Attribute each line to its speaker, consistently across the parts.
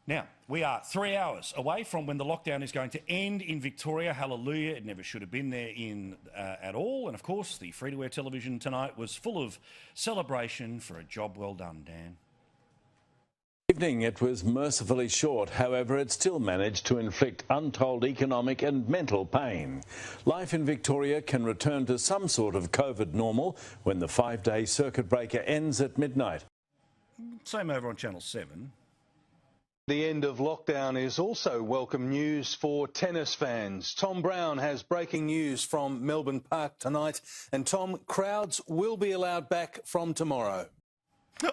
Speaker 1: Now, we are 3 hours away from when the lockdown is going to end in Victoria. Hallelujah, it never should have been there at all. And of course, the free-to-air television tonight was full of celebration for a job well done, Dan.
Speaker 2: Evening, it was mercifully short. However, it still managed to inflict untold economic and mental pain. Life in Victoria can return to some sort of COVID normal when the 5-day circuit breaker ends at midnight.
Speaker 1: Same over on Channel 7.
Speaker 3: The end of lockdown is also welcome news for tennis fans. Tom Brown has breaking news from Melbourne Park tonight. And Tom, crowds will be allowed back from tomorrow.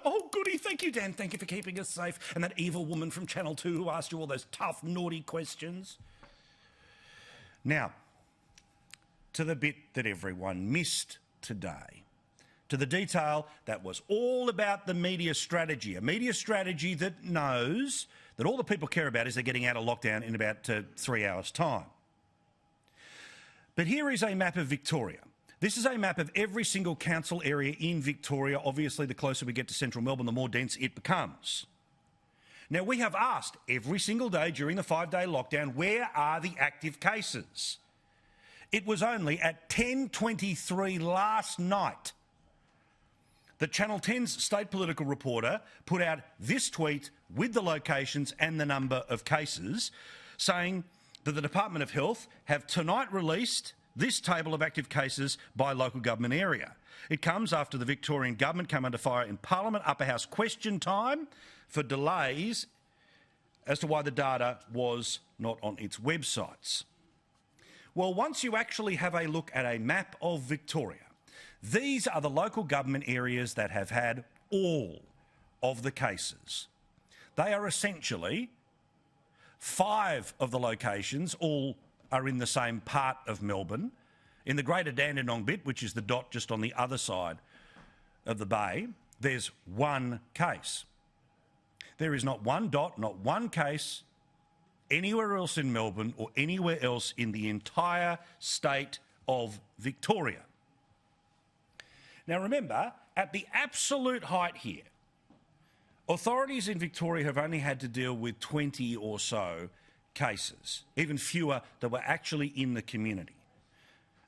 Speaker 1: Oh, goody. Thank you, Dan. Thank you for keeping us safe. And that evil woman from Channel 2 who asked you all those tough, naughty questions. Now, to the bit that everyone missed today. To the detail that was all about the media strategy. A media strategy that knows that all the people care about is they're getting out of lockdown in about 3 hours' time. But here is a map of Victoria. This is a map of every single council area in Victoria. Obviously, the closer we get to central Melbourne, the more dense it becomes. Now, we have asked every single day during the 5-day lockdown, where are the active cases? It was only at 10:23 last night that Channel 10's state political reporter put out this tweet with the locations and the number of cases, saying that the Department of Health have tonight released this table of active cases by local government area. It comes after the Victorian government came under fire in Parliament Upper House question time for delays as to why the data was not on its websites. Well, once you actually have a look at a map of Victoria, these are the local government areas that have had all of the cases. They are essentially 5 of the locations, all are in the same part of Melbourne. In the Greater Dandenong bit, which is the dot just on the other side of the bay, there's 1 case. There is not one dot, not one case anywhere else in Melbourne or anywhere else in the entire state of Victoria. Now remember, at the absolute height here, authorities in Victoria have only had to deal with 20 or so cases, even fewer that were actually in the community.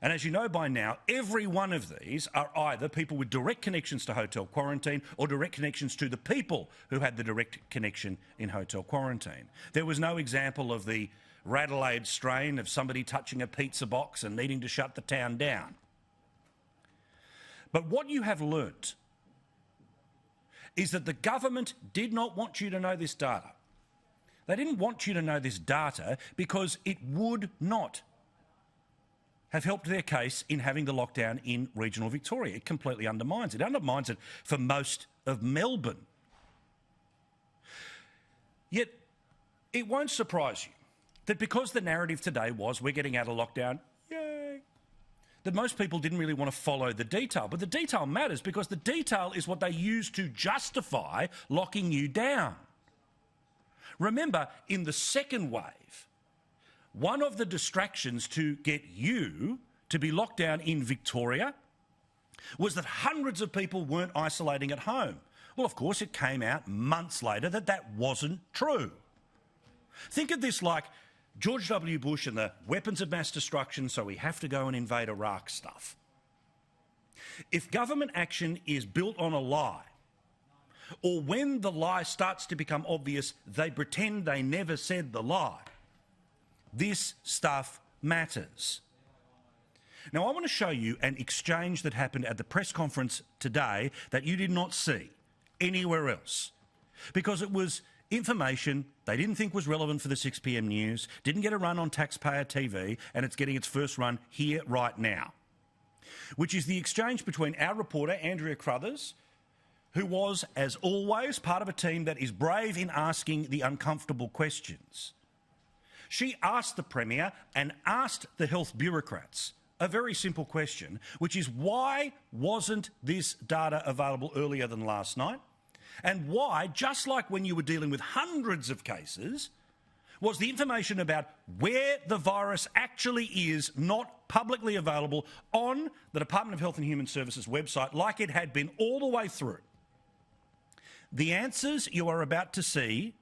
Speaker 1: And as you know by now, every one of these are either people with direct connections to hotel quarantine or direct connections to the people who had the direct connection in hotel quarantine. There was no example of the Radelaide strain of somebody touching a pizza box and needing to shut the town down. But what you have learnt is that the government did not want you to know this data. They didn't want you to know this data because it would not have helped their case in having the lockdown in regional Victoria. It completely undermines it. It undermines it for most of Melbourne. Yet, it won't surprise you that because the narrative today was we're getting out of lockdown, yay, that most people didn't really want to follow the detail. But the detail matters because the detail is what they use to justify locking you down. Remember, in the second wave, one of the distractions to get you to be locked down in Victoria was that hundreds of people weren't isolating at home. Well, of course, it came out months later that that wasn't true. Think of this like George W. Bush and the weapons of mass destruction, so we have to go and invade Iraq stuff. If government action is built on a lie, or when the lie starts to become obvious, they pretend they never said the lie, this stuff matters. Now, I want to show you an exchange that happened at the press conference today that you did not see anywhere else, because it was information they didn't think was relevant for the 6 p.m. news, didn't get a run on taxpayer TV, and it's getting its first run here right now, which is the exchange between our reporter, Andrea Crothers, who was, as always, part of a team that is brave in asking the uncomfortable questions. She asked the Premier and asked the health bureaucrats a very simple question, which is why wasn't this data available earlier than last night? And why, just like when you were dealing with hundreds of cases, was the information about where the virus actually is not publicly available on the Department of Health and Human Services website like it had been all the way through? The answers you are about to see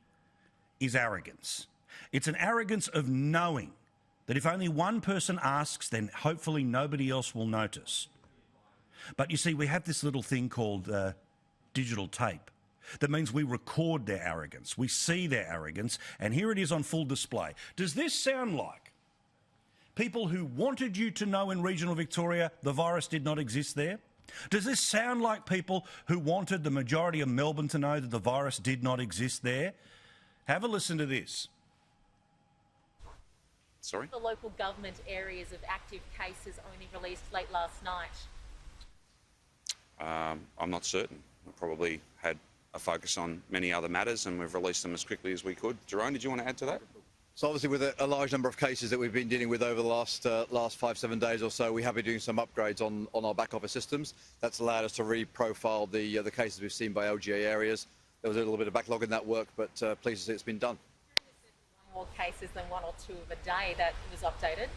Speaker 1: is arrogance. It's an arrogance of knowing that if only one person asks, then hopefully nobody else will notice. But you see, we have this little thing called digital tape. That means we record their arrogance. We see their arrogance, and here it is on full display. Does this sound like people who wanted you to know in regional Victoria the virus did not exist there? Does this sound like people who wanted the majority of Melbourne to know that the virus did not exist there? Have a listen to this.
Speaker 4: Sorry? The local government areas of active cases only released late last night.
Speaker 5: I'm not certain. We probably had a focus on many other matters and we've released them as quickly as we could. Jerome, did you want to add to that?
Speaker 6: So obviously with a large number of cases that we've been dealing with over the last 5-7 days or so, we have been doing some upgrades on our back office systems. That's allowed us to re-profile the cases we've seen by LGA areas. There was a little bit of backlog in that work, but pleased to see it's been done.
Speaker 4: More cases than 1 or 2 of a day that was updated?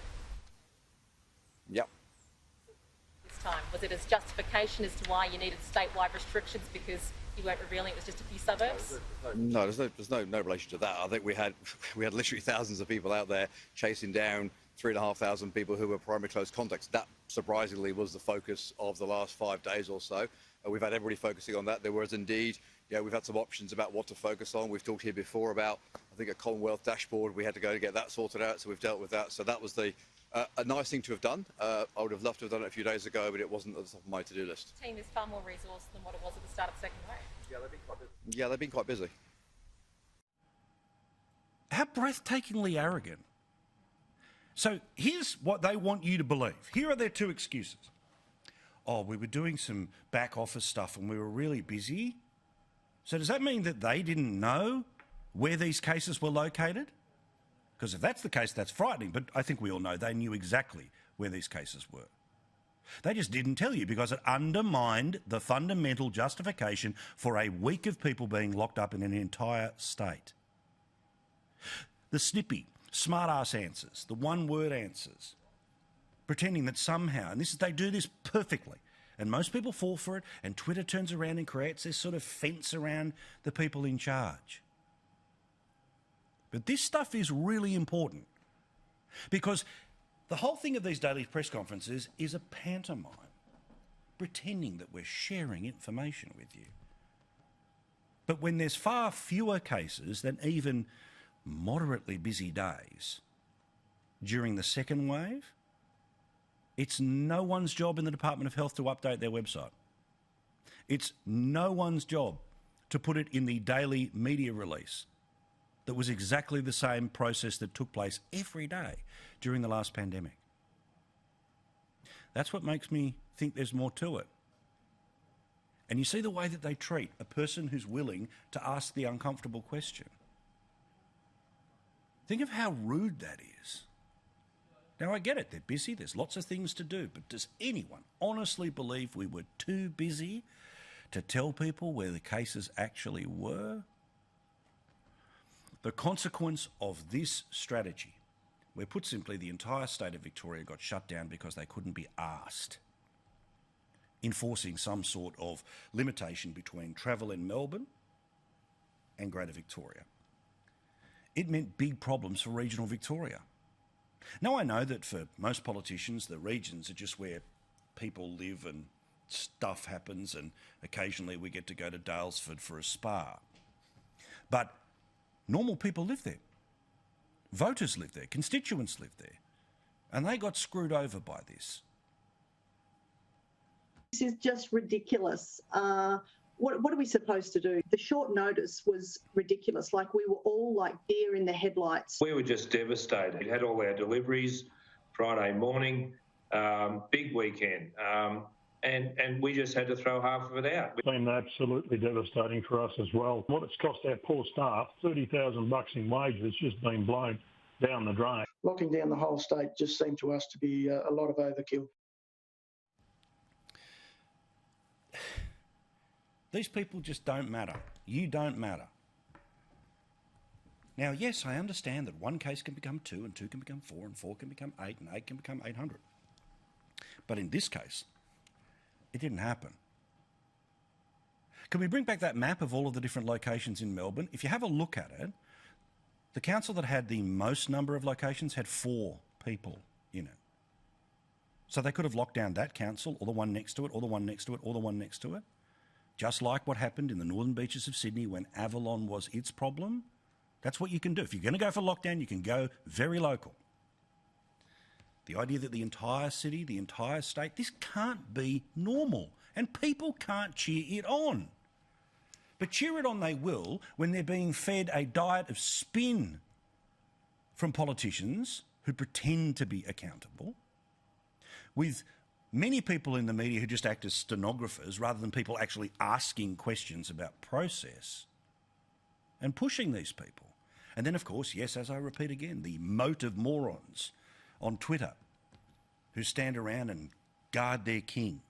Speaker 6: Yep.
Speaker 4: This time, was it as justification as to why you needed statewide restrictions because you weren't revealing it was just a few suburbs?
Speaker 6: No, there's no relation to that. I think we had literally thousands of people out there chasing down 3,500 people who were primary close contacts. That surprisingly was the focus of the last 5 days or so. We've had everybody focusing on that. There was indeed, we've had some options about what to focus on. We've talked here before about, I think, a Commonwealth dashboard. We had to go to get that sorted out, so we've dealt with that. So that was a nice thing to have done. I would have loved to have done it a few days ago, but it wasn't at the top of my to-do list.
Speaker 4: The team is far more resourced than what it was at the start of the second wave.
Speaker 6: Yeah, they've been quite busy.
Speaker 1: How breathtakingly arrogant. So here's what they want you to believe. Here are their 2 excuses. Oh, we were doing some back office stuff and we were really busy. So does that mean that they didn't know where these cases were located? Because if that's the case, that's frightening. But I think we all know they knew exactly where these cases were. They just didn't tell you because it undermined the fundamental justification for a week of people being locked up in an entire state. The snippy, smart-ass answers, the one-word answers, pretending that somehow, and they do this perfectly, and most people fall for it, and Twitter turns around and creates this sort of fence around the people in charge. But this stuff is really important because the whole thing of these daily press conferences is a pantomime, pretending that we're sharing information with you. But when there's far fewer cases than even moderately busy days during the second wave, it's no one's job in the Department of Health to update their website. It's no one's job to put it in the daily media release that was exactly the same process that took place every day during the last pandemic. That's what makes me think there's more to it. And you see the way that they treat a person who's willing to ask the uncomfortable question. Think of how rude that is. Now, I get it, they're busy, there's lots of things to do, but does anyone honestly believe we were too busy to tell people where the cases actually were? The consequence of this strategy, where put simply the entire state of Victoria got shut down because they couldn't be asked, enforcing some sort of limitation between travel in Melbourne and Greater Victoria. It meant big problems for regional Victoria. Now, I know that for most politicians, the regions are just where people live and stuff happens, and occasionally we get to go to Daylesford for a spa. But normal people live there. Voters live there. Constituents live there. And they got screwed over by this.
Speaker 7: This is just ridiculous. What are we supposed to do? The short notice was ridiculous. Like, we were all like deer in the headlights.
Speaker 8: We were just devastated. We had all our deliveries Friday morning, big weekend, and we just had to throw half of it out.
Speaker 9: It's been absolutely devastating for us as well. What it's cost our poor staff, $30,000 in wages, just been blown down the drain.
Speaker 10: Locking down the whole state just seemed to us to be a lot of overkill.
Speaker 1: These people just don't matter. You don't matter. Now, yes, I understand that one case can become 2, and 2 can become 4, and 4 can become 8, and 8 can become 800. But in this case, it didn't happen. Can we bring back that map of all of the different locations in Melbourne? If you have a look at it, The council that had the most number of locations had 4 people in it. So they could have locked down that council, or the one next to it, or the one next to it, or the one next to it. Just like what happened in the northern beaches of Sydney when Avalon was its problem. That's what you can do. If you're going to go for lockdown, you can go very local. The idea that the entire city, the entire state, this can't be normal, and people can't cheer it on. But cheer it on they will when they're being fed a diet of spin from politicians who pretend to be accountable, with many people in the media who just act as stenographers rather than people actually asking questions about process and pushing these people. And then, of course, yes, as I repeat again, the moat of morons on Twitter who stand around and guard their king.